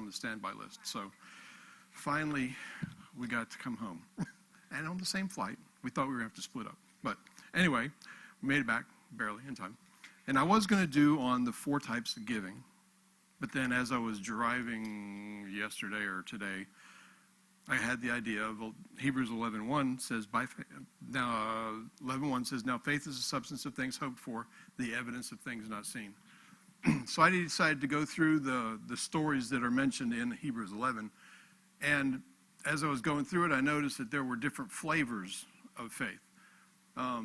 the standby list. So finally, we got to come home. And on the same flight. We thought we were going to have to split up. But anyway, we made it back, barely in time. And I was going to do on the 4 types of giving. But then as I was driving yesterday or today, I had the idea of Hebrews 11:1 says, now 11:1 says, now faith is the substance of things hoped for, the evidence of things not seen. So I decided to go through the stories that are mentioned in Hebrews 11. And as I was going through it, I noticed that there were different flavors of faith. I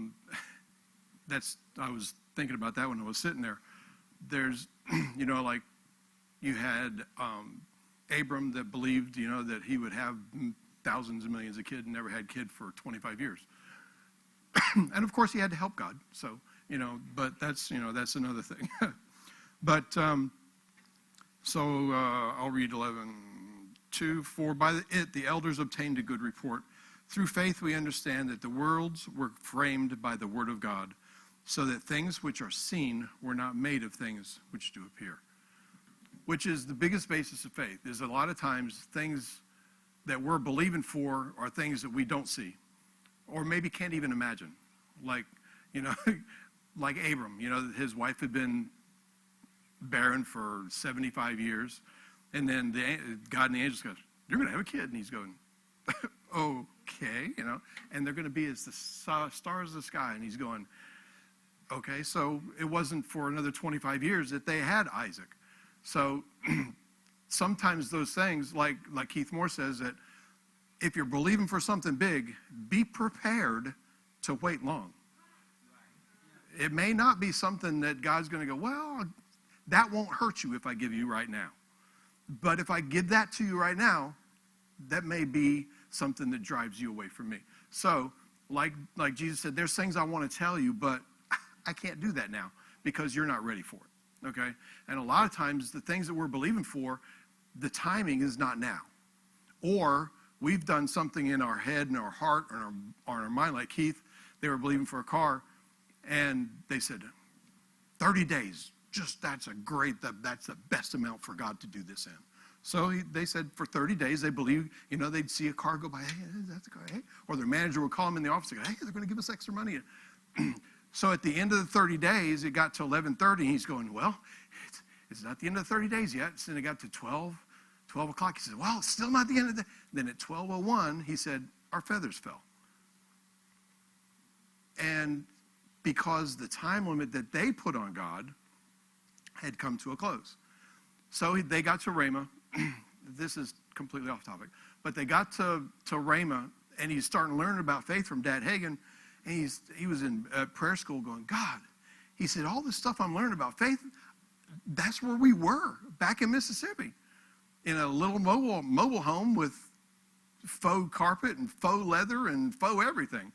was thinking about that when I was sitting there. There's, like you had Abram that believed, that he would have thousands of millions of kids and never had a kid for 25 years. And of course he had to help God. So, but that's another thing. But, I'll read 11:2. For by it the elders obtained a good report. Through faith we understand that the worlds were framed by the word of God, so that things which are seen were not made of things which do appear. Which is the biggest basis of faith, is a lot of times things that we're believing for are things that we don't see, or maybe can't even imagine. Like, like Abram, his wife had been barren for 75 years, and then God and the angels go, you're going to have a kid, and he's going, okay, and they're going to be as the stars of the sky, and he's going, okay, so it wasn't for another 25 years that they had Isaac. So sometimes those things, like Keith Moore says, that if you're believing for something big, be prepared to wait long. It may not be something that God's going to go, well, that won't hurt you if I give you right now. But if I give that to you right now, that may be something that drives you away from me. So, like Jesus said, there's things I want to tell you, but I can't do that now because you're not ready for it, okay? And a lot of times, the things that we're believing for, the timing is not now. Or we've done something in our head and our heart or in our mind, like Keith, they were believing for a car, and they said, 30 days, that's the best amount for God to do this in. So they said for 30 days, they believe, they'd see a car go by, hey, that's a car, hey. Or their manager would call them in the office and go, hey, they're going to give us extra money. So at the end of the 30 days, it got to 11:30, and he's going, well, it's not the end of the 30 days yet. So then it got to 12 o'clock. He said, well, it's still not the end of the... Then at 12:01, he said, our feathers fell. And because the time limit that they put on God had come to a close. So they got to Ramah. This is completely off topic. But they got to Ramah, and he's starting to learn about faith from Dad Hagin. And he was in prayer school going, God, he said, all this stuff I'm learning about faith, that's where we were back in Mississippi, in a little mobile home with faux carpet and faux leather and faux everything.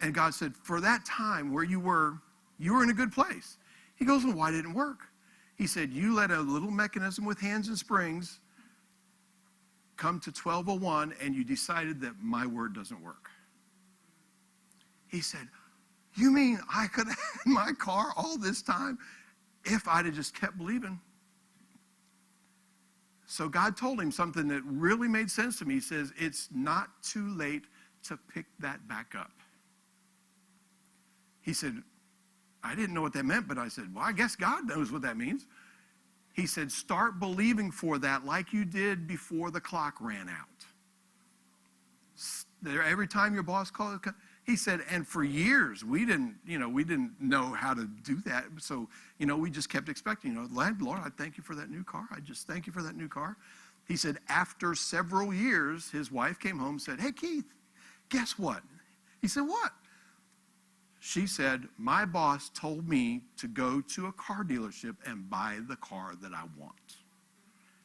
And God said, for that time where you were in a good place. He goes, well, why didn't it work? He said, you let a little mechanism with hands and springs come to 12:01, and you decided that my word doesn't work. He said, you mean I could have had my car all this time if I'd have just kept believing? So God told him something that really made sense to me. He says, it's not too late to pick that back up. He said, I didn't know what that meant, but I said, well, I guess God knows what that means. He said, start believing for that like you did before the clock ran out. Every time your boss called, he said, and for years, we didn't know how to do that. So, we just kept expecting, Lord, I thank you for that new car. I just thank you for that new car. He said, after several years, his wife came home and said, hey, Keith, guess what? He said, what? She said, my boss told me to go to a car dealership and buy the car that I want.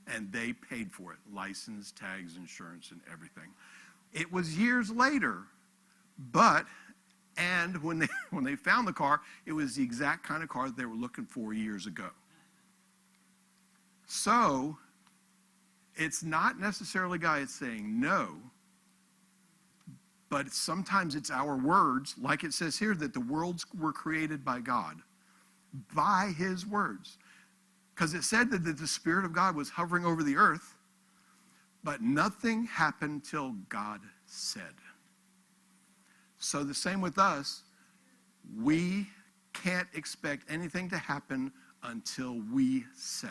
And they paid for it, license, tags, insurance, and everything. It was years later, and when they found the car, it was the exact kind of car that they were looking for years ago. So, it's not necessarily God saying no, but sometimes it's our words, like it says here, that the worlds were created by God, by his words. Because it said that the Spirit of God was hovering over the earth, but nothing happened till God said. So the same with us. We can't expect anything to happen until we say,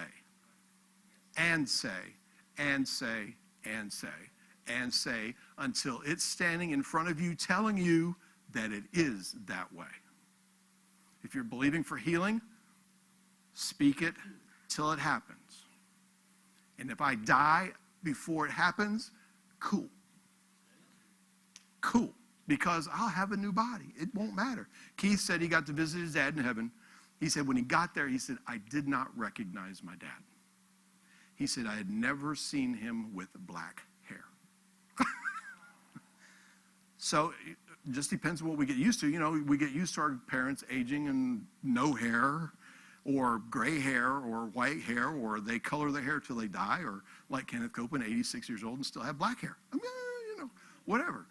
and say, and say, and say, and say, until it's standing in front of you telling you that it is that way. If you're believing for healing, speak it till it happens. And if I die before it happens, cool. Cool. Because I'll have a new body. It won't matter. Keith said he got to visit his dad in heaven. He said when he got there, he said, I did not recognize my dad. He said, I had never seen him with black hair. So it just depends on what we get used to. You know, we get used to our parents aging and no hair, or gray hair, or white hair, or they color their hair till they die, or like Kenneth Copeland, 86 years old, and still have black hair. I mean, you know, whatever.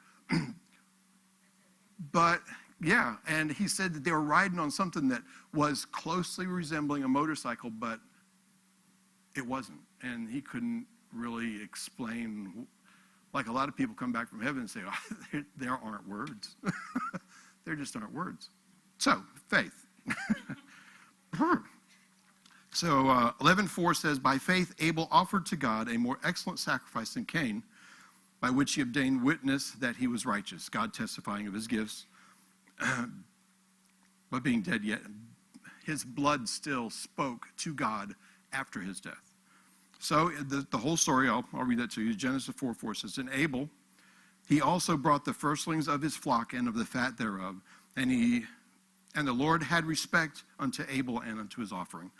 But, yeah, and he said that they were riding on something that was closely resembling a motorcycle, but it wasn't. And he couldn't really explain. Like a lot of people come back from heaven and say, oh, there aren't words. There just aren't words. So, faith. So 11:4 says, by faith Abel offered to God a more excellent sacrifice than Cain, by which he obtained witness that he was righteous, God testifying of his gifts, but being dead yet, his blood still spoke to God after his death. So the whole story, I'll read that to you. Genesis 4:4 says, and Abel, he also brought the firstlings of his flock and of the fat thereof, and the Lord had respect unto Abel and unto his offering.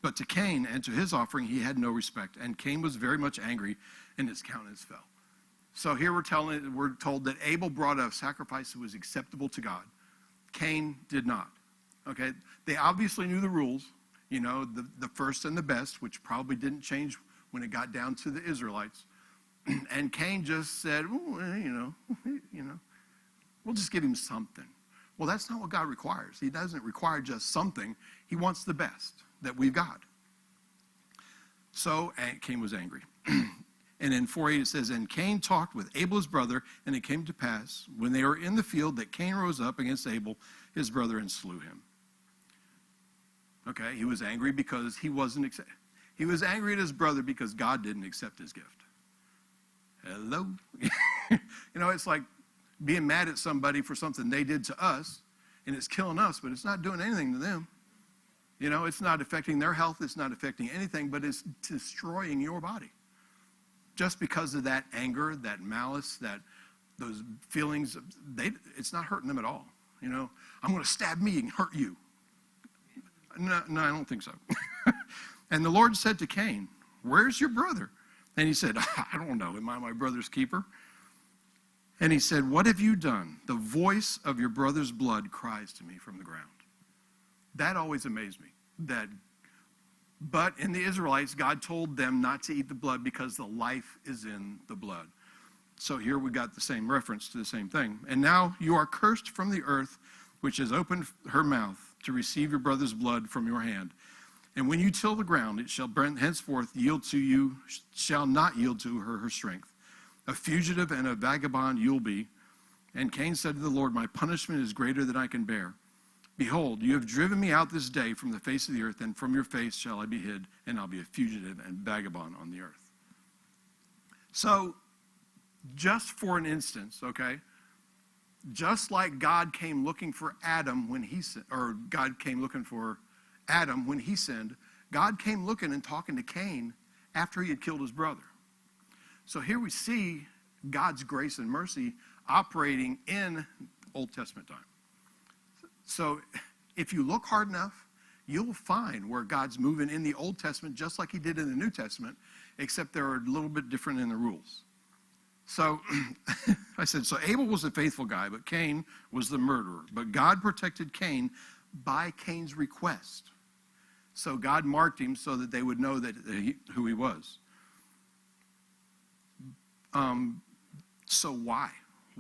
But to Cain and to his offering he had no respect, and Cain was very much angry, and his countenance fell. So here we're told that Abel brought a sacrifice that was acceptable to God. Cain did not. Okay, they obviously knew the rules, you know, the first and the best, which probably didn't change when it got down to the Israelites. And Cain just said, you know, we'll just give him something. Well, that's not what God requires. He doesn't require just something. He wants the best that we've got. So Cain was angry. And in 4:8 it says, and Cain talked with Abel his brother, and it came to pass, when they were in the field, that Cain rose up against Abel his brother and slew him. Okay, he was angry because he was angry at his brother because God didn't accept his gift. Hello? You know, it's like being mad at somebody for something they did to us, and it's killing us, but it's not doing anything to them. You know, it's not affecting their health, it's not affecting anything, but it's destroying your body. Just because of that anger, that malice, those feelings, it's not hurting them at all. You know, I'm going to stab me and hurt you. No, I don't think so. And the Lord said to Cain, where's your brother? And he said, I don't know. Am I my brother's keeper? And he said, what have you done? The voice of your brother's blood cries to me from the ground. That always amazed me. But in the Israelites, God told them not to eat the blood because the life is in the blood. So here we got the same reference to the same thing. And now you are cursed from the earth, which has opened her mouth to receive your brother's blood from your hand. And when you till the ground, it shall henceforth yield to you, shall not yield to her strength. A fugitive and a vagabond you'll be. And Cain said to the Lord, my punishment is greater than I can bear. Behold, you have driven me out this day from the face of the earth, and from your face shall I be hid, and I'll be a fugitive and vagabond on the earth. So, just for an instance, okay, just like God came looking for Adam when he sinned, or God came looking for Adam when he sinned, God came looking and talking to Cain after he had killed his brother. So here we see God's grace and mercy operating in Old Testament time. So if you look hard enough, you'll find where God's moving in the Old Testament just like he did in the New Testament, except they're a little bit different in the rules. So I said, so Abel was a faithful guy, but Cain was the murderer. But God protected Cain by Cain's request. So God marked him so that they would know who he was. So why?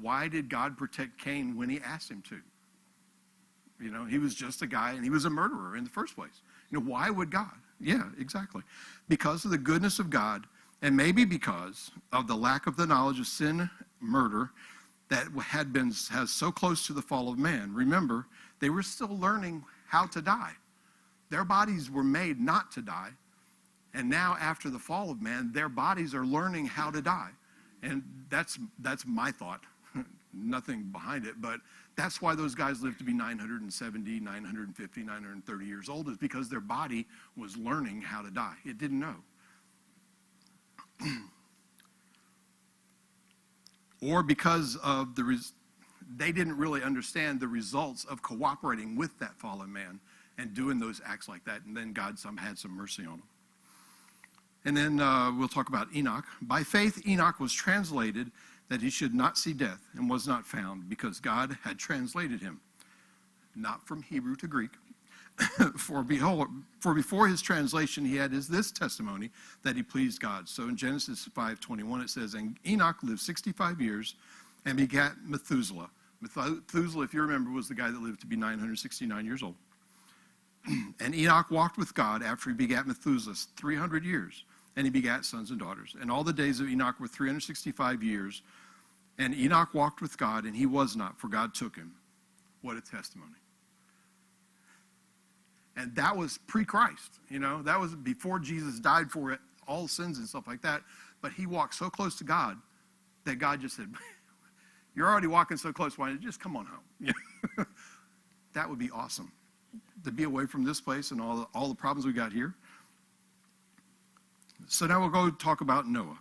Why did God protect Cain when he asked him to? You know, he was just a guy, and he was a murderer in the first place. You know, why would God? Yeah, exactly. Because of the goodness of God, and maybe because of the lack of the knowledge of sin, murder, that has so close to the fall of man. Remember, they were still learning how to die. Their bodies were made not to die. And now, after the fall of man, their bodies are learning how to die. And that's my thought. Nothing behind it, but that's why those guys lived to be 970, 950, 930 years old, is because their body was learning how to die. It didn't know. Or because of they didn't really understand the results of cooperating with that fallen man and doing those acts like that. And then God had some mercy on them. And then we'll talk about Enoch. By faith, Enoch was translated that he should not see death, and was not found, because God had translated him. Not from Hebrew to Greek. For before his translation, he had this testimony, that he pleased God. So in Genesis 5:21, it says, and Enoch lived 65 years and begat Methuselah. Methuselah, if you remember, was the guy that lived to be 969 years old. And Enoch walked with God after he begat Methuselah 300 years, and he begat sons and daughters. And all the days of Enoch were 365 years, and Enoch walked with God, and he was not, for God took him. What a testimony. And that was pre-Christ, that was before Jesus died for all sins and stuff like that. But he walked so close to God that God just said, you're already walking so close, why don't you just come on home? That would be awesome, to be away from this place and all the problems we got here. So now we'll go talk about Noah.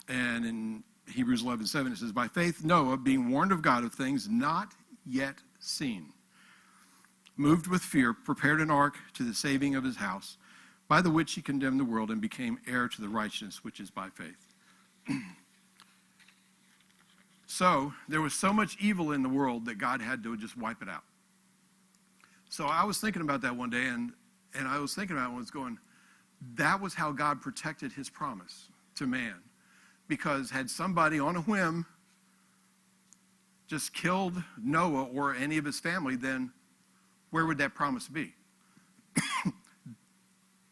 And in Hebrews 11:7, it says, by faith Noah, being warned of God of things not yet seen, moved with fear, prepared an ark to the saving of his house, by the which he condemned the world and became heir to the righteousness which is by faith. So there was so much evil in the world that God had to just wipe it out. So I was thinking about that one day, and I was thinking about it when I was going, that was how God protected his promise to man. Because had somebody on a whim just killed Noah or any of his family, then where would that promise be?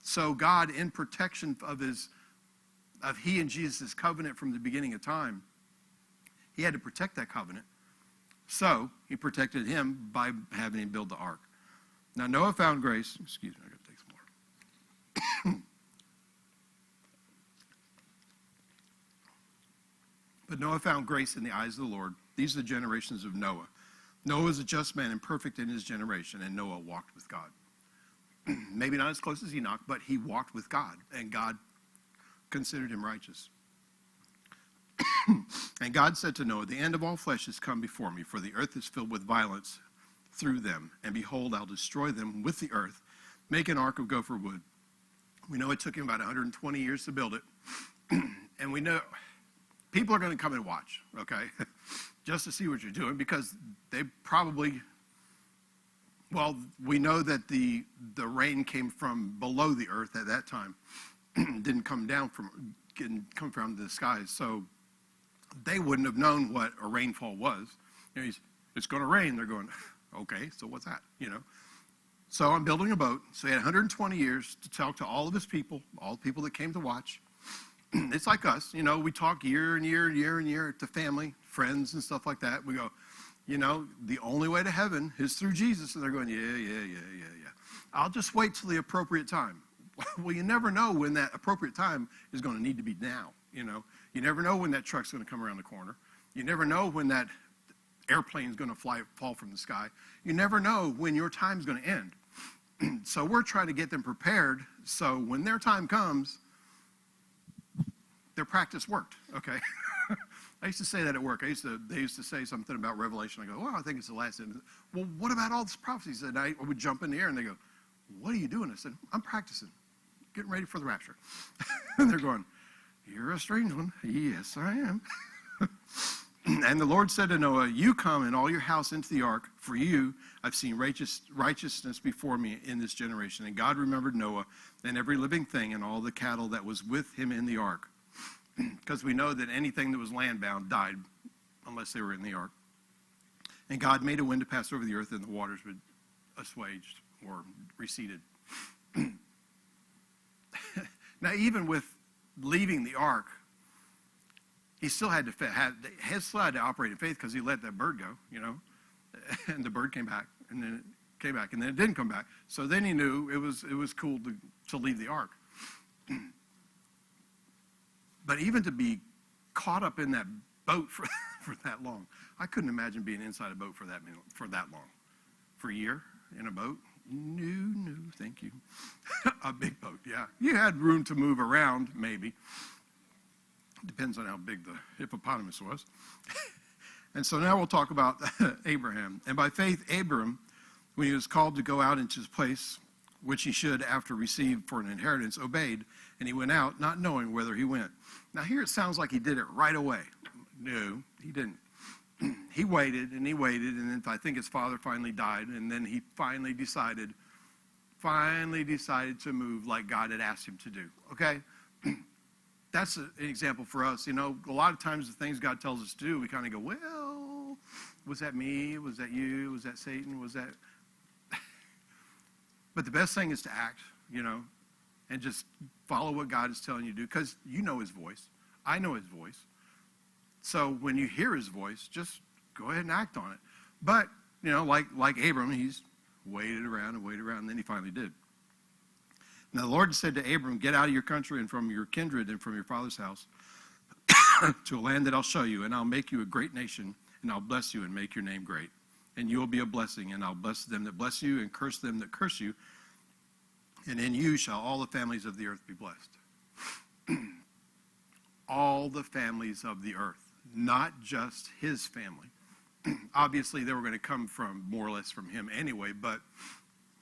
So God, in protection of he and Jesus' covenant from the beginning of time, he had to protect that covenant. So he protected him by having him build the ark. Now Noah found grace. Excuse me, I got to take some more. But Noah found grace in the eyes of the Lord. These are the generations of Noah. Noah was a just man and perfect in his generation, and Noah walked with God. Maybe not as close as Enoch, but he walked with God, and God considered him righteous. And God said to Noah, the end of all flesh has come before me, for the earth is filled with violence through them. And behold, I'll destroy them with the earth. Make an ark of gopher wood. We know it took him about 120 years to build it. And we know people are going to come and watch, okay, just to see what you're doing, because they probably, we know that the rain came from below the earth at that time. Didn't come from the skies. So they wouldn't have known what a rainfall was. It's going to rain. They're going, okay, so what's that? So I'm building a boat. So he had 120 years to talk to all of his people, all the people that came to watch. It's like us, we talk year and year and year and year to family, friends and stuff like that. We go, the only way to heaven is through Jesus. And they're going, yeah. I'll just wait till the appropriate time. Well, you never know when that appropriate time is going to need to be now. You never know when that truck's going to come around the corner. You never know when that airplane's going to fall from the sky. You never know when your time's going to end. So we're trying to get them prepared, so when their time comes, their practice worked, okay? I used to say that at work. They used to say something about Revelation. I go, well, I think it's the last end. Well, what about all this prophecies? And I would jump in the air, and they go, what are you doing? I said, I'm practicing, getting ready for the rapture. And they're going, you're a strange one. Yes, I am. And the Lord said to Noah, you come and all your house into the ark. For you, I've seen righteousness before me in this generation. And God remembered Noah and every living thing and all the cattle that was with him in the ark. Because we know that anything that was land-bound died unless they were in the ark. And God made a wind to pass over the earth, and the waters would assuaged or receded. Now, even with leaving the ark, he still had to operate in faith because he let that bird go, and the bird came back, and then it came back, and then it didn't come back. So then he knew it was cool to leave the ark. But even to be caught up in that boat for that long, I couldn't imagine being inside a boat for that long. For a year in a boat? No, thank you. A big boat, yeah. You had room to move around, maybe. Depends on how big the hippopotamus was. And so now we'll talk about Abraham. And by faith, Abram, when he was called to go out into his place, which he should after receive for an inheritance, obeyed, and he went out, not knowing whither he went. Now here it sounds like he did it right away. No, he didn't. He waited, and then I think his father finally died, and then he finally decided to move like God had asked him to do, okay? That's an example for us. A lot of times the things God tells us to do, we kind of go, well, was that me? Was that you? Was that Satan? Was that... But the best thing is to act, and just follow what God is telling you to do, because you know his voice. I know his voice. So when you hear his voice, just go ahead and act on it. But, like Abram, he's waited around, and then he finally did. Now the Lord said to Abram, get out of your country and from your kindred and from your father's house to a land that I'll show you, and I'll make you a great nation, and I'll bless you and make your name great. And you will be a blessing, and I'll bless them that bless you and curse them that curse you. And in you shall all the families of the earth be blessed. All the families of the earth, not just his family. Obviously, they were going to come from more or less from him anyway, but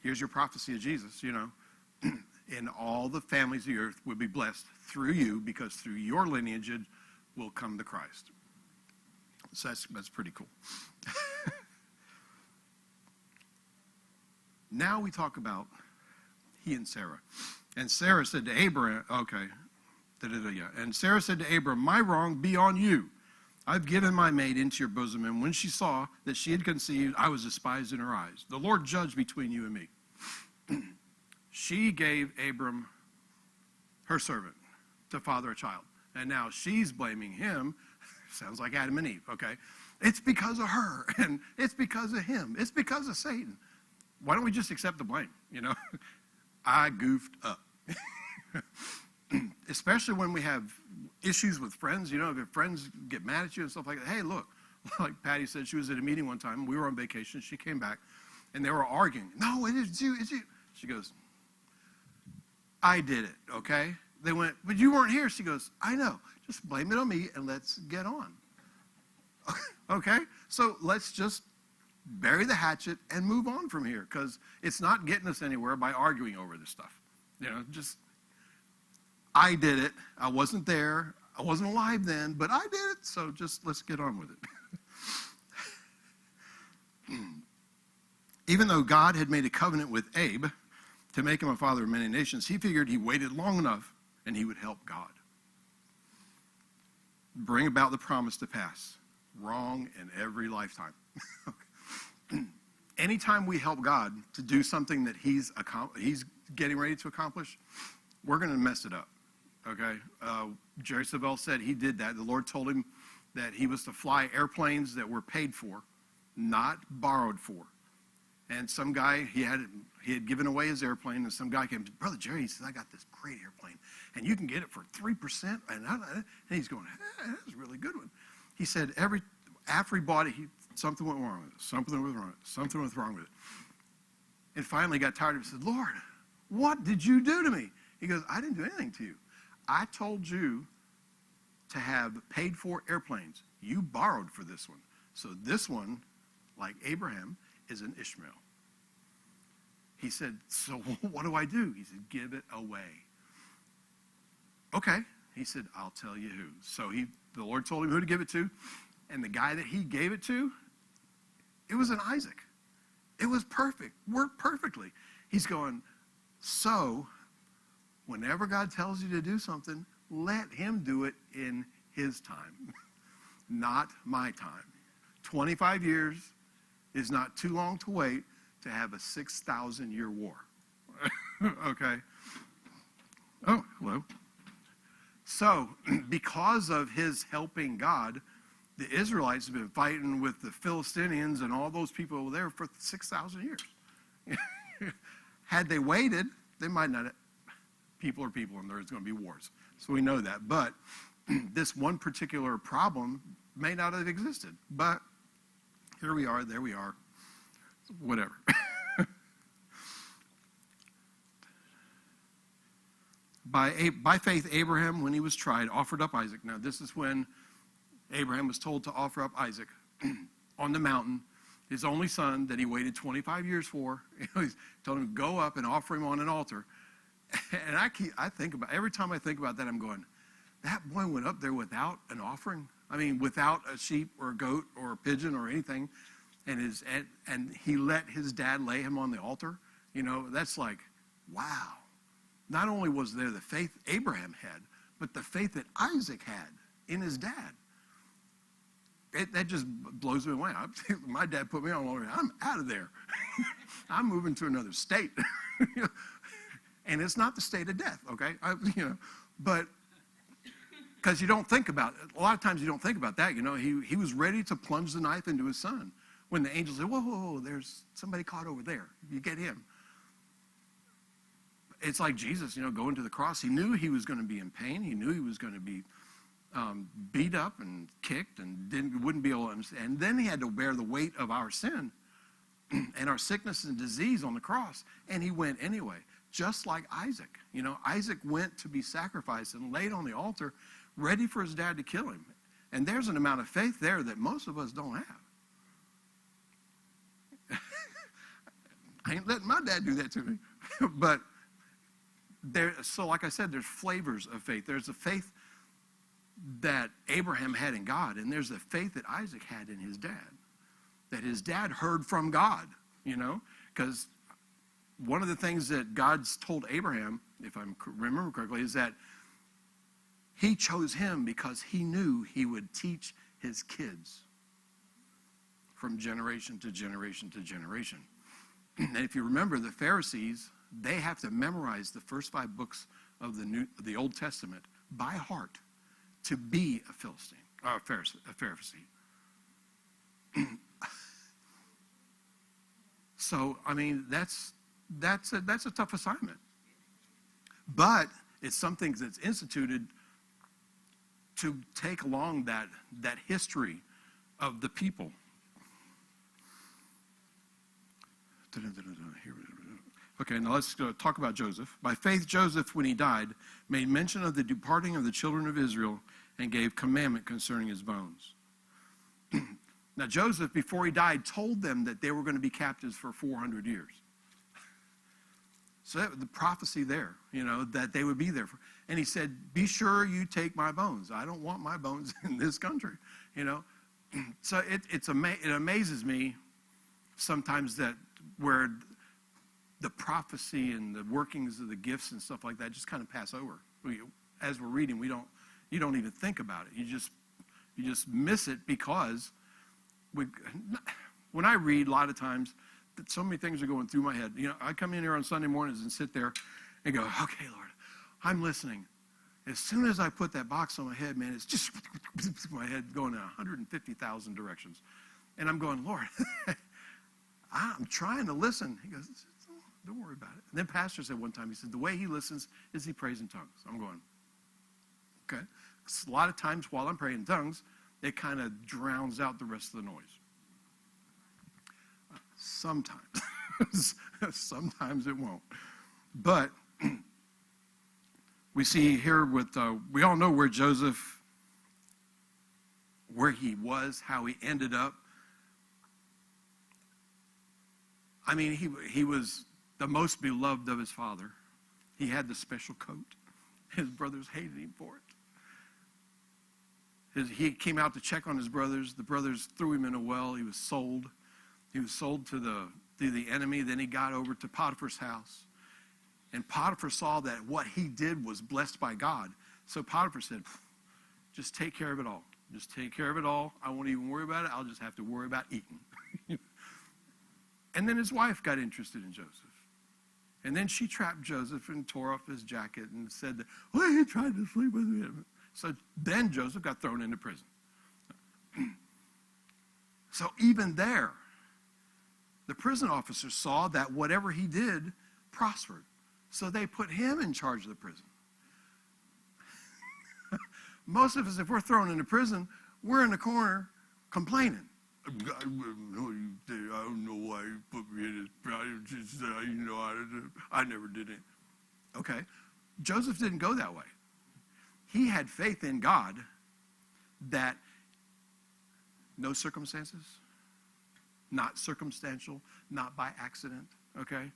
here's your prophecy of Jesus, And all the families of the earth will be blessed through you, because through your lineage will come the Christ. So that's pretty cool. Now we talk about he and Sarah. And Sarah said to Abraham, And Sarah said to Abram, my wrong be on you. I've given my maid into your bosom, and when she saw that she had conceived, I was despised in her eyes. The Lord judged between you and me. She gave Abram her servant to father a child. And now she's blaming him. Sounds like Adam and Eve, okay? It's because of her, and it's because of him. It's because of Satan. Why don't we just accept the blame, I goofed up. Especially when we have issues with friends, if your friends get mad at you and stuff like that. Hey, look, like Patty said, she was at a meeting one time. We were on vacation. She came back, and they were arguing. No, it is you. It's you. She goes, I did it, okay? They went, but you weren't here. She goes, I know. Just blame it on me, and let's get on. Okay? So let's just bury the hatchet and move on from here, because it's not getting us anywhere by arguing over this stuff. I did it. I wasn't there. I wasn't alive then, but I did it, so just let's get on with it. Even though God had made a covenant with Abe to make him a father of many nations, he figured he waited long enough and he would help God bring about the promise to pass. Wrong in every lifetime. Anytime we help God to do something that he's getting ready to accomplish, we're going to mess it up. Okay? Jerry Savelle said he did that. The Lord told him that he was to fly airplanes that were paid for, not borrowed for. And some guy, he had given away his airplane, and some guy came, Brother Jerry, he says, I got this great airplane, and you can get it for 3%. And he's going, hey, that's a really good one. He said after he bought it, something went wrong with it. Something was wrong with it. And finally got tired of it and said, Lord, what did you do to me? He goes, I didn't do anything to you. I told you to have paid for airplanes. You borrowed for this one. So this one, like Abraham, is an Ishmael. He said, so what do I do? He said, give it away. Okay. He said, I'll tell you who. So the Lord told him who to give it to. And the guy that he gave it to, it was an Isaac. It was perfect. Worked perfectly. He's going, so whenever God tells you to do something, let him do it in his time, not my time. 25 years is not too long to wait to have a 6,000-year war. Okay? Oh, hello. So, because of his helping God, the Israelites have been fighting with the Philistines and all those people over there for 6,000 years. Had they waited, they might not have. People are people, and there's going to be wars. So we know that. But this one particular problem may not have existed. But here we are, there we are, whatever. By faith, Abraham, when he was tried, offered up Isaac. Now, this is when Abraham was told to offer up Isaac on the mountain, his only son that he waited 25 years for. He's told him to go up and offer him on an altar. And I think about, every time I think about that, I'm going, that boy went up there without an offering. I mean, without a sheep or a goat or a pigeon or anything. And he let his dad lay him on the altar. You know, that's like, wow. Not only was there the faith Abraham had, but the faith that Isaac had in his dad. That just blows me away. My dad put me on altar. I'm out of there. I'm moving to another state. And it's not the state of death, okay? But because you don't think about it. A lot of times you don't think about that. He was ready to plunge the knife into his son when the angel said, whoa, there's somebody caught over there. You get him. It's like Jesus, going to the cross. He knew he was going to be in pain. He knew he was going to be beat up and kicked and wouldn't be able to understand. And then he had to bear the weight of our sin and our sickness and disease on the cross. And he went anyway, just like Isaac. Isaac went to be sacrificed and laid on the altar, ready for his dad to kill him. And there's an amount of faith there that most of us don't have. I ain't letting my dad do that to me. But so like I said, there's flavors of faith. There's the faith that Abraham had in God, and there's the faith that Isaac had in his dad, that his dad heard from God, because one of the things that God's told Abraham, if I remember correctly, is that he chose him because he knew he would teach his kids from generation to generation to generation. And if you remember, the Pharisees, they have to memorize the first 5 books of the Old Testament by heart to be a Philistine, or a Pharisee. So, I mean, that's a tough assignment. But it's something that's instituted to take along that history of the people. Okay, now let's talk about Joseph. By faith, Joseph, when he died, made mention of the departing of the children of Israel and gave commandment concerning his bones. Now, Joseph, before he died, told them that they were going to be captives for 400 years. So the prophecy there, that they would be there. And he said, be sure you take my bones. I don't want my bones in this country, So it amazes me sometimes that where the prophecy and the workings of the gifts and stuff like that just kind of pass over. As we're reading, you don't even think about it. You just miss it because when I read, a lot of times, so many things are going through my head. I come in here on Sunday mornings and sit there and go, okay, Lord, I'm listening. As soon as I put that box on my head, man, it's just my head going in 150,000 directions. And I'm going, Lord, I'm trying to listen. He goes, don't worry about it. And then Pastor said one time, he said, the way he listens is he prays in tongues. I'm going, okay. A lot of times while I'm praying in tongues, it kind of drowns out the rest of the noise. Sometimes. Sometimes it won't. But we see here we all know where Joseph, where he was, how he ended up. I mean, he was the most beloved of his father. He had the special coat. His brothers hated him for it. He came out to check on his brothers. The brothers threw him in a well. He was sold. He was sold to the enemy. Then he got over to Potiphar's house. And Potiphar saw that what he did was blessed by God. So Potiphar said, just take care of it all. Just take care of it all. I won't even worry about it. I'll just have to worry about eating. And then his wife got interested in Joseph. And then she trapped Joseph and tore off his jacket and said that, well, he tried to sleep with him. So then Joseph got thrown into prison. So even there, the prison officers saw that whatever he did prospered. So they put him in charge of the prison. Most of us, if we're thrown into prison, we're in the corner complaining. I don't know why you put me in this prison. I never did it. Okay. Joseph didn't go that way. He had faith in God that no circumstances, not circumstantial, not by accident, okay?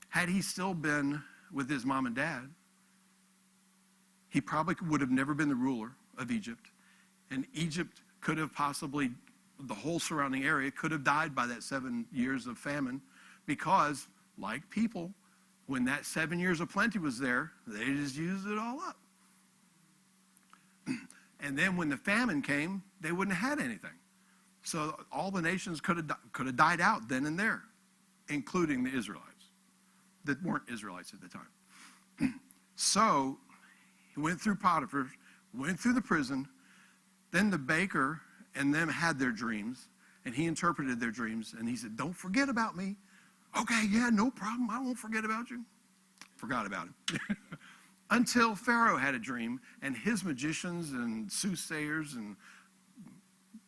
Had he still been with his mom and dad, he probably would have never been the ruler of Egypt. And Egypt could have possibly, the whole surrounding area could have died by that 7 years of famine because, like people, when that 7 years of plenty was there, they just used it all up. And then when the famine came, they wouldn't have had anything. So all the nations could have died out then and there, including the Israelites that weren't Israelites at the time. So he went through Potiphar, went through the prison, then the baker and them had their dreams, and he interpreted their dreams, and he said, don't forget about me. Okay, yeah, no problem. I won't forget about you. Forgot about him. Until Pharaoh had a dream, and his magicians and soothsayers and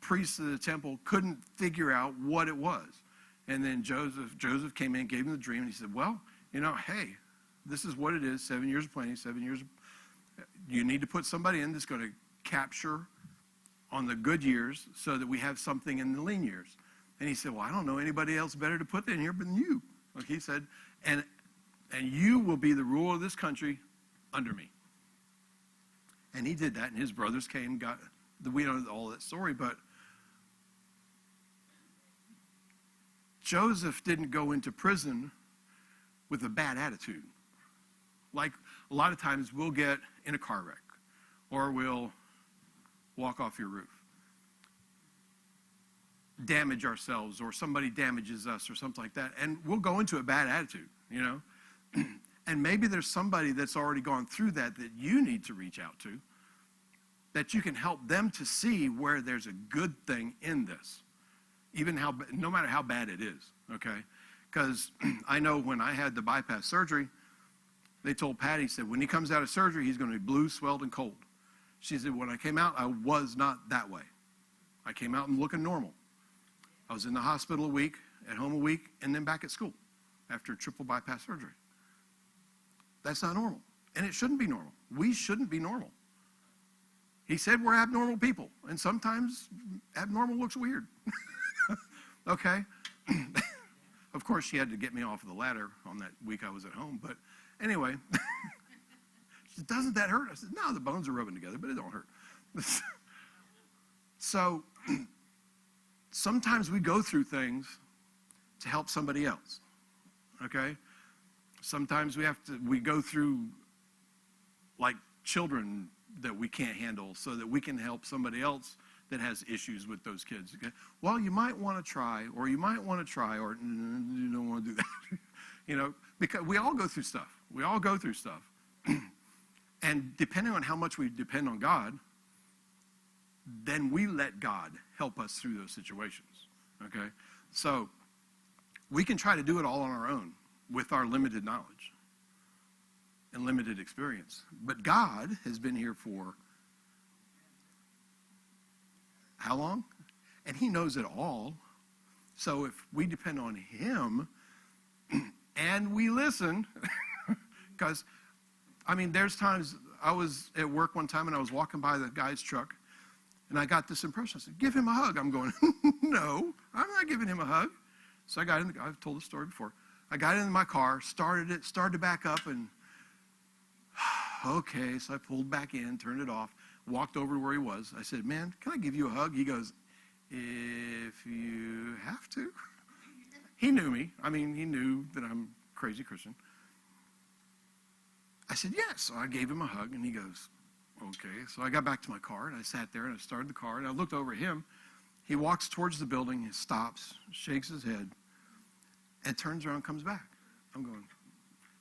priests of the temple couldn't figure out what it was. And then Joseph came in, gave him the dream, and he said, well, hey, this is what it is, 7 years of plenty, 7 years. You need to put somebody in that's going to capture on the good years so that we have something in the lean years. And he said, well, I don't know anybody else better to put in here than you. Like he said, and you will be the ruler of this country under me. And he did that, and his brothers came, we know all that story, but Joseph didn't go into prison with a bad attitude. Like a lot of times we'll get in a car wreck or we'll walk off your roof, damage ourselves, or somebody damages us or something like that, and we'll go into a bad attitude, And maybe there's somebody that's already gone through that you need to reach out to, that you can help them to see where there's a good thing in this, no matter how bad it is, okay? Because I know when I had the bypass surgery, they told Patty, said, when he comes out of surgery, he's going to be blue, swelled, and cold. She said, when I came out, I was not that way. I came out and looking normal. I was in the hospital a week, at home a week, and then back at school after triple bypass surgery. That's not normal. And it shouldn't be normal. We shouldn't be normal. He said we're abnormal people, and sometimes abnormal looks weird. Okay? Of course, she had to get me off of the ladder on that week I was at home, but anyway. She said, doesn't that hurt? I said, no, the bones are rubbing together, but it don't hurt. So sometimes we go through things to help somebody else, okay? Sometimes we go through like children that we can't handle so that we can help somebody else that has issues with those kids. Okay? Well, you might want to try, or you don't want to do that. Because we all go through stuff. We all go through stuff. And depending on how much we depend on God, then we let God help us through those situations. Okay? So we can try to do it all on our own with our limited knowledge and limited experience. But God has been here for how long? And he knows it all. So if we depend on him and we listen, because, there's times I was at work one time and I was walking by the guy's truck and I got this impression. I said, give him a hug. I'm going, no, I'm not giving him a hug. So I got in I've told this story before. I got into my car, started to back up, and okay, so I pulled back in, turned it off, walked over to where he was. I said, man, can I give you a hug? He goes, if you have to. He knew me. He knew that I'm a crazy Christian. I said, yes. So I gave him a hug, and he goes, okay. So I got back to my car, and I sat there, and I started the car, and I looked over at him. He walks towards the building, he stops, shakes his head, and turns around and comes back. I'm going,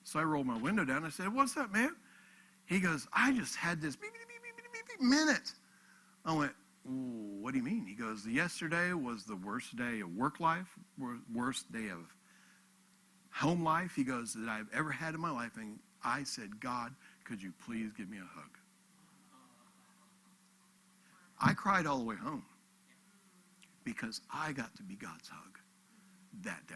So I rolled my window down. I said, what's up, man? He goes, I just had this beep, beep, beep, beep, beep, beep minute. I went, what do you mean? He goes, yesterday was the worst day of work life, worst day of home life, he goes, that I've ever had in my life. And I said, God, could you please give me a hug? I cried all the way home because I got to be God's hug that day.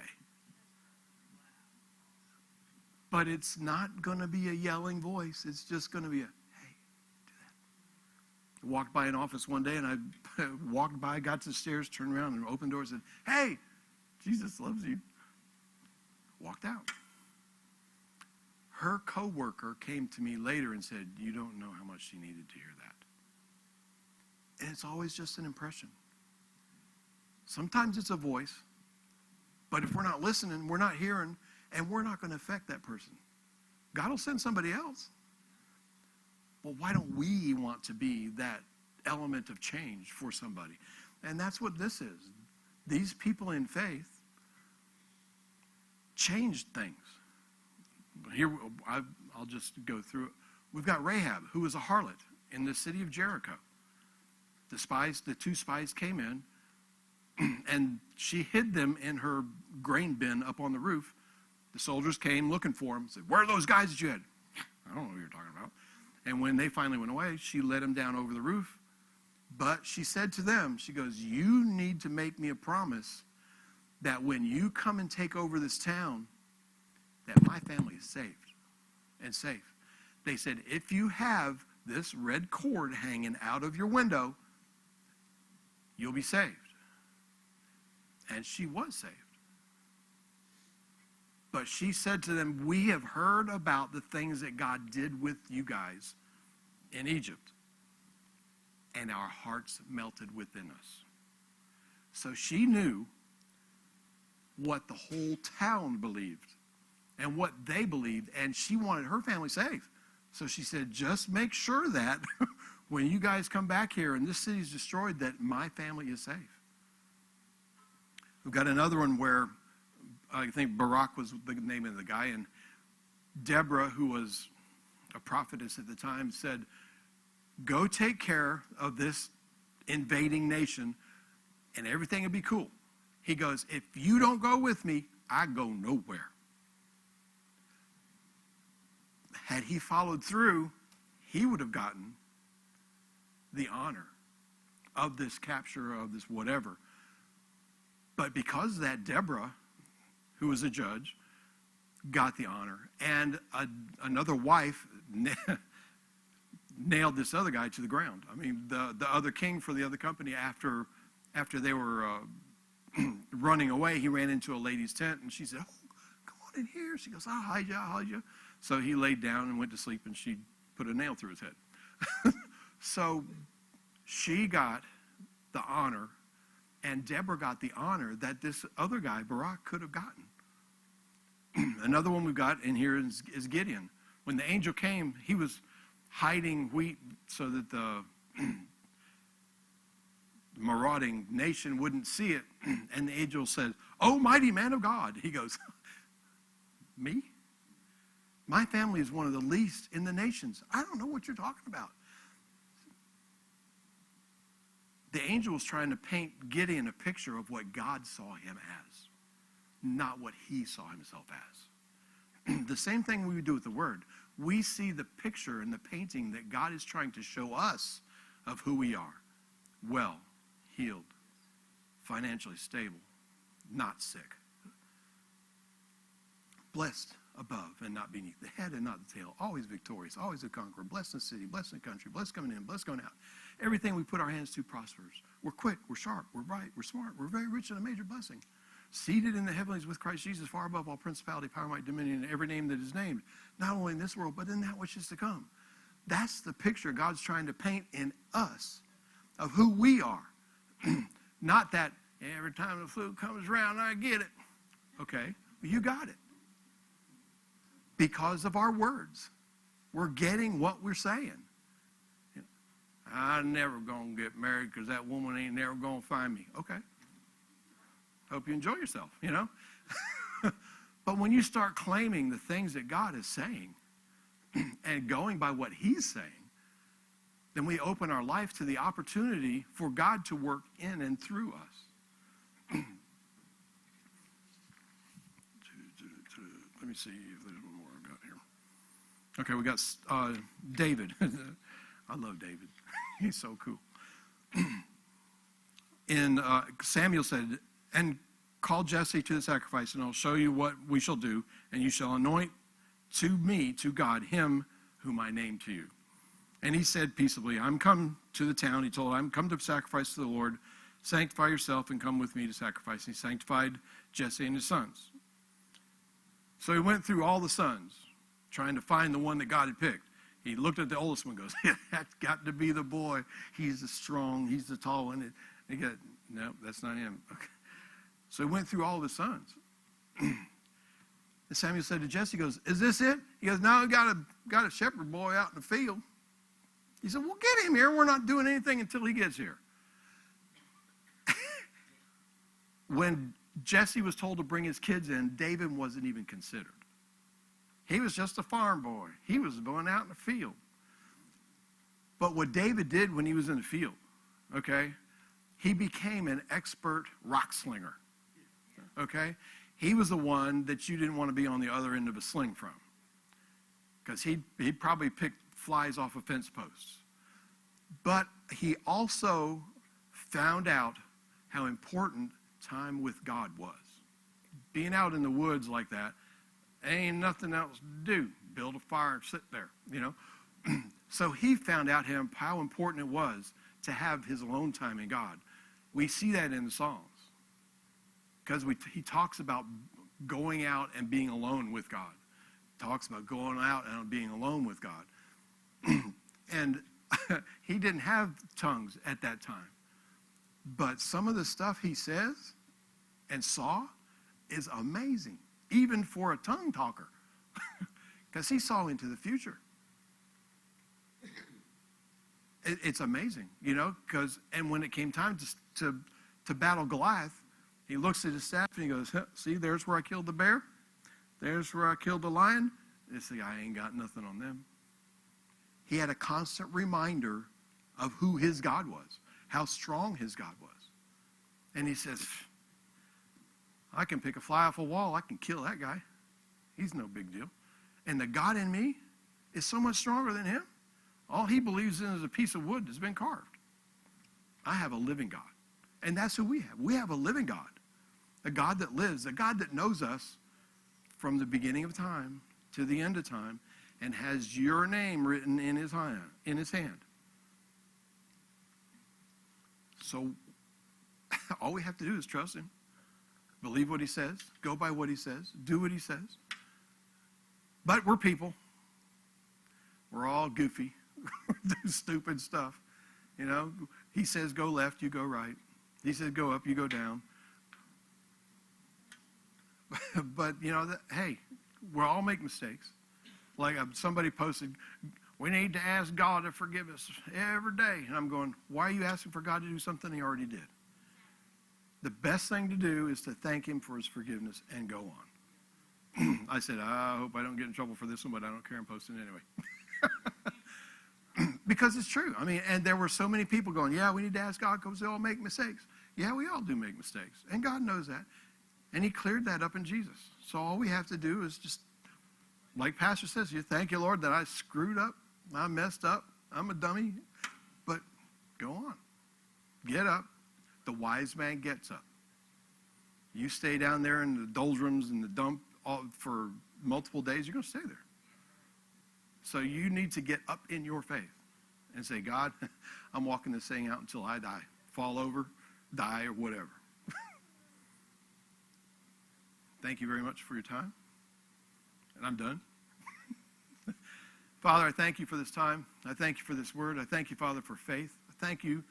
But it's not going to be a yelling voice. It's just going to be a, hey, do that. I walked by an office one day, and I walked by, got to the stairs, turned around, and opened doors and said, hey, Jesus loves you. Walked out. Her coworker came to me later and said, you don't know how much she needed to hear that. And it's always just an impression. Sometimes it's a voice, but if we're not listening, we're not hearing, and we're not going to affect that person. God will send somebody else. Well, why don't we want to be that element of change for somebody? And that's what this is. These people in faith changed things. Here, I'll just go through it. We've got Rahab, who was a harlot in the city of Jericho. The two spies came in, and she hid them in her grain bin up on the roof. The soldiers came looking for them, said, where are those guys that you had? I don't know what you're talking about. And when they finally went away, she let them down over the roof. But she said to them, she goes, you need to make me a promise that when you come and take over this town, that my family is saved and safe. They said, if you have this red cord hanging out of your window, you'll be saved. And she was saved. But she said to them, we have heard about the things that God did with you guys in Egypt, and our hearts melted within us. So she knew what the whole town believed and what they believed, and she wanted her family safe. So she said, just make sure that when you guys come back here and this city is destroyed, that my family is safe. We've got another one where I think Barak was the name of the guy, and Deborah, who was a prophetess at the time, said, go take care of this invading nation and everything will be cool. He goes, if you don't go with me, I go nowhere. Had he followed through, he would have gotten the honor of this capture, of this whatever. But because of that, Deborah, who was a judge, got the honor. And another wife nailed this other guy to the ground. I mean, the other king for the other company, after they were running away, he ran into a lady's tent, and she said, oh, come on in here. She goes, I'll hide you. So he laid down and went to sleep, and she put a nail through his head. So she got the honor, and Deborah got the honor that this other guy, Barak, could have gotten. Another one we've got in here is Gideon. When the angel came, he was hiding wheat so that the marauding nation wouldn't see it. And the angel said, oh, mighty man of God. He goes, me? My family is one of the least in the nations. I don't know what you're talking about. The angel was trying to paint Gideon a picture of what God saw him as, not what he saw himself as. The same thing we would do with the word. We see the picture and the painting that God is trying to show us of who we are. Well, healed, financially stable, not sick. Blessed above and not beneath, the head and not the tail, always victorious, always a conqueror, blessed in the city, blessed in the country, blessed coming in, blessed going out. Everything we put our hands to prospers. We're quick, we're sharp, we're bright, we're smart, we're very rich in a major blessing. Seated in the heavenlies with Christ Jesus, far above all principality, power, might, dominion, and every name that is named, not only in this world, but in that which is to come. That's the picture God's trying to paint in us of who we are. Not that every time the flu comes around, I get it. Okay, well, you got it. Because of our words. We're getting what we're saying. I'm never going to get married because that woman ain't never going to find me. Okay. Hope you enjoy yourself, But when you start claiming the things that God is saying and going by what he's saying, then we open our life to the opportunity for God to work in and through us. Let me see if there's one more I've got here. Okay, we got David. I love David. He's so cool. And Samuel said, and call Jesse to the sacrifice, and I'll show you what we shall do, and you shall anoint to me, to God, him whom I name to you. And he said peaceably, I'm come to the town. He told him, I'm come to sacrifice to the Lord. Sanctify yourself and come with me to sacrifice. And he sanctified Jesse and his sons. So he went through all the sons, trying to find the one that God had picked. He looked at the oldest one and goes, that's got to be the boy. He's the strong, he's the tall one. And he goes, no, that's not him. Okay. So he went through all of his sons. And Samuel said to Jesse, he goes, is this it? He goes, no, got a shepherd boy out in the field. He said, well, get him here. We're not doing anything until he gets here. When Jesse was told to bring his kids in, David wasn't even considered. He was just a farm boy. He was going out in the field. But what David did when he was in the field, okay, he became an expert rock slinger, okay? He was the one that you didn't want to be on the other end of a sling from, because he'd probably picked flies off of fence posts. But he also found out how important time with God was. Being out in the woods like that, ain't nothing else to do. Build a fire and sit there, you know. So he found out how important it was to have his alone time in God. We see that in the Psalms, because he talks about going out and being alone with God. Talks about going out and being alone with God. And he didn't have tongues at that time. But some of the stuff he says and saw is amazing, even for a tongue talker, because he saw into the future. It's amazing, you know, and when it came time to battle Goliath, he looks at his staff and he goes, see, there's where I killed the bear. There's where I killed the lion. This guy ain't got nothing on them. He had a constant reminder of who his God was, how strong his God was. And he says, I can pick a fly off a wall. I can kill that guy. He's no big deal. And the God in me is so much stronger than him. All he believes in is a piece of wood that's been carved. I have a living God. And that's who we have. We have a living God. A God that lives, a God that knows us from the beginning of time to the end of time, and has your name written in his hand. So all we have to do is trust him, believe what he says, go by what he says, do what he says. But we're people. We're all goofy. Do stupid stuff. You know, he says go left, you go right. He says go up, you go down. But, you know, hey, we all make mistakes. Like somebody posted, we need to ask God to forgive us every day. And I'm going, why are you asking for God to do something he already did? The best thing to do is to thank him for his forgiveness and go on. I said, I hope I don't get in trouble for this one, but I don't care. I'm posting it anyway. Because it's true. I mean, and there were so many people going, yeah, we need to ask God because they all make mistakes. Yeah, we all do make mistakes. And God knows that. And he cleared that up in Jesus. So all we have to do is just, like Pastor says, you thank you, Lord, that I screwed up. I messed up. I'm a dummy. But go on. Get up. The wise man gets up. You stay down there in the doldrums and the dump for multiple days, you're going to stay there. So you need to get up in your faith and say, God, I'm walking this thing out until I die. Fall over, die, or whatever. Thank you very much for your time. And I'm done. Father, I thank you for this time. I thank you for this word. I thank you, Father, for faith. I thank you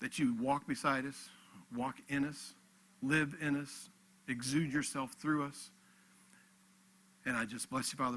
that you walk beside us, walk in us, live in us, exude yourself through us. And I just bless you, Father.